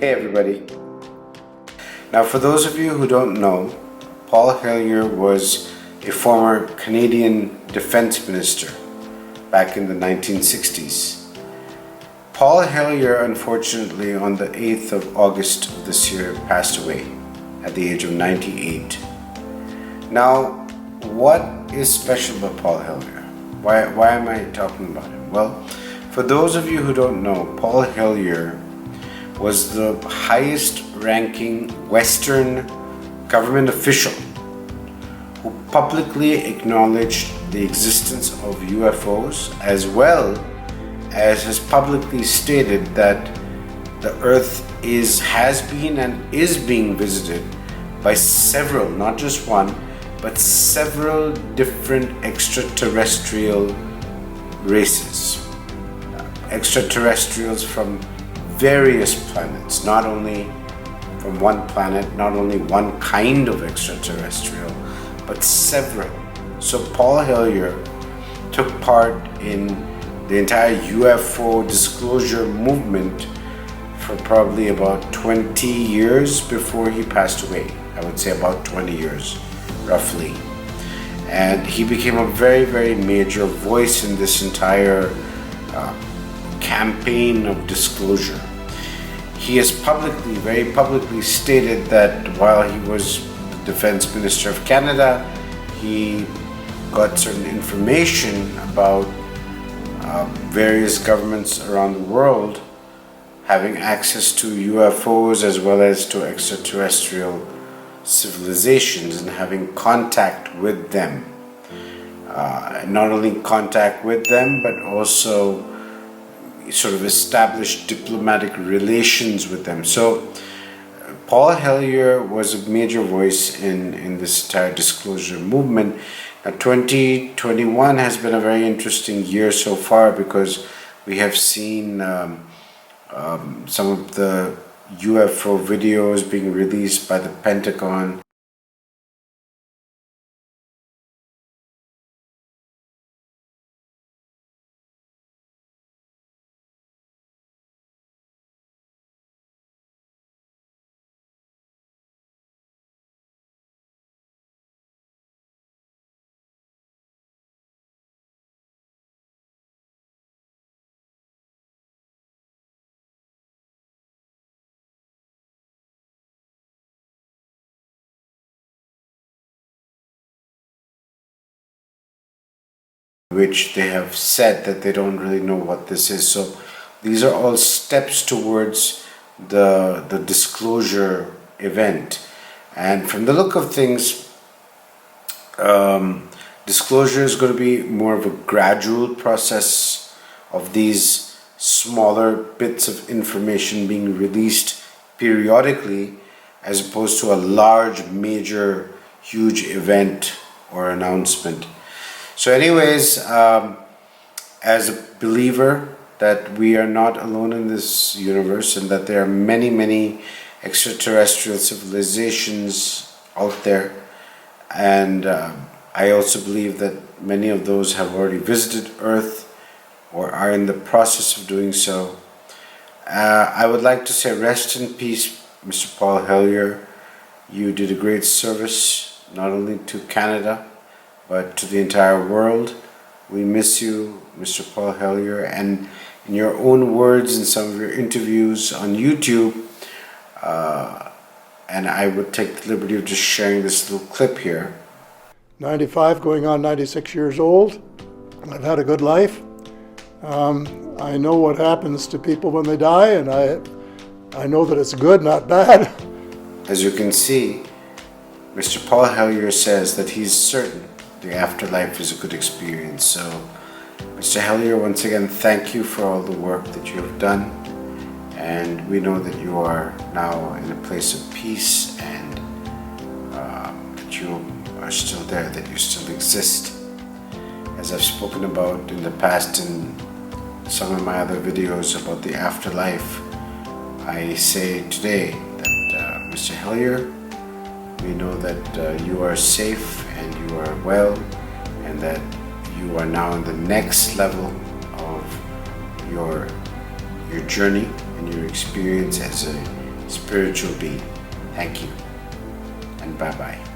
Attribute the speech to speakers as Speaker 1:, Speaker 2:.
Speaker 1: Hey everybody. Now for those of you who don't know, Paul Hellyer was a former Canadian defense minister back in the 1960s. Paul Hellyer, unfortunately, on the 8th of August of this year, passed away at the age of 98. Now, what is special about Paul Hellyer? Why am I talking about him? Well, for those of you who don't know, Paul Hellyer was the highest ranking Western government official who publicly acknowledged the existence of UFOs, as well as has publicly stated that the Earth has been and is being visited by several, not just one, but several different extraterrestrial races. Extraterrestrials from various planets, not only from one planet, not only one kind of extraterrestrial, but several. So Paul Hellyer took part in the entire UFO disclosure movement for probably about 20 years before he passed away. I would say about 20 years, roughly. And he became a very, very major voice in this entire campaign of disclosure. He has very publicly stated that while he was the Defense Minister of Canada, he got certain information about various governments around the world having access to UFOs as well as to extraterrestrial civilizations and having contact with them. Not only contact with them, but also sort of established diplomatic relations with them. So Paul Hellyer was a major voice in this entire disclosure movement. Now 2021 has been a very interesting year so far because we have seen some of the UFO videos being released by the Pentagon. Which they have said that they don't really know what this is. So these are all steps towards the disclosure event. And from the look of things, disclosure is going to be more of a gradual process of these smaller bits of information being released periodically, as opposed to a large, major, huge event or announcement. So anyways, as a believer that we are not alone in this universe and that there are many, many extraterrestrial civilizations out there, and I also believe that many of those have already visited Earth or are in the process of doing so. I would like to say rest in peace, Mr. Paul Hellyer. You did a great service, not only to Canada, but to the entire world. We miss you, Mr. Paul Hellyer, and in your own words in some of your interviews on YouTube, and I would take the liberty of just sharing this little clip here.
Speaker 2: 95, going on 96 years old. I've had a good life. I know what happens to people when they die, and I know that it's good, not bad.
Speaker 1: As you can see, Mr. Paul Hellyer says that he's certain the afterlife is a good experience. So, Mr. Hellyer, once again, thank you for all the work that you have done. And we know that you are now in a place of peace and that you are still there, that you still exist. As I've spoken about in the past in some of my other videos about the afterlife, I say today that Mr. Hellyer, we know that you are safe and you are well, and that you are now in the next level of your journey and your experience as a spiritual being. Thank you, and bye-bye.